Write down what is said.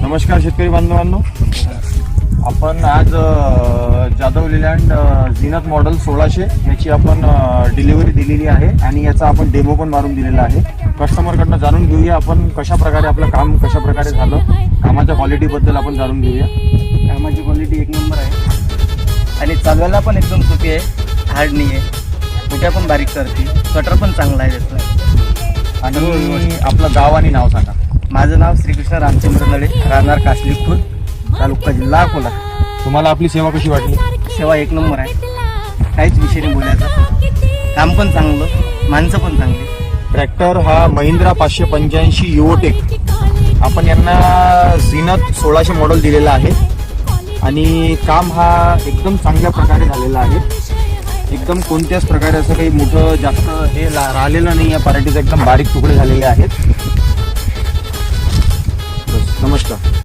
नमस्कार शेतकरी बांधवांनो, आपण आज जाधव लीलँड झीनत मॉडेल 1600 याची आपण डिलिव्हरी दिलेली आहे आणि याचा आपण डेमो पण मारून दिलेला आहे. कस्टमरकडनं जाणून घेऊया आपण कशा प्रकारे आपलं काम कशा प्रकारे झालं, कामाच्या क्वालिटीबद्दल आपण जाणून घेऊया. कामाची क्वालिटी एक नंबर आहे आणि चालवायला पण एकदम सोपी आहे, हार्ड नाही आहे. कुठ्या पण बारीक करते, कटर पण चांगला आहे त्याचं. आणि आपलं गाव आणि नाव सांगा. माझं नाव श्रीकृष्ण रामचंद्र नळे, राहणार कासली खुर्द, तालुका जिल्हा अकोला. तुम्हाला आपली सेवा कशी वाटली? सेवा एक नंबर आहे, काहीच विषय नाही बोलायचा. काम पण चांगलं, माणसं पण चांगली. ट्रॅक्टर हा महिंद्रा 585 युओटेक, आपण यांना झीनत 1600 मॉडेल दिलेला आहे आणि काम हा एकदम चांगल्या प्रकारे झालेला आहे. एकदम कोणत्याच प्रकारे असं काही मोठं जास्त हे राहिलेलं नाही. या पराठीचे एकदम बारीक तुकडे झालेले आहेत. नमस्कार.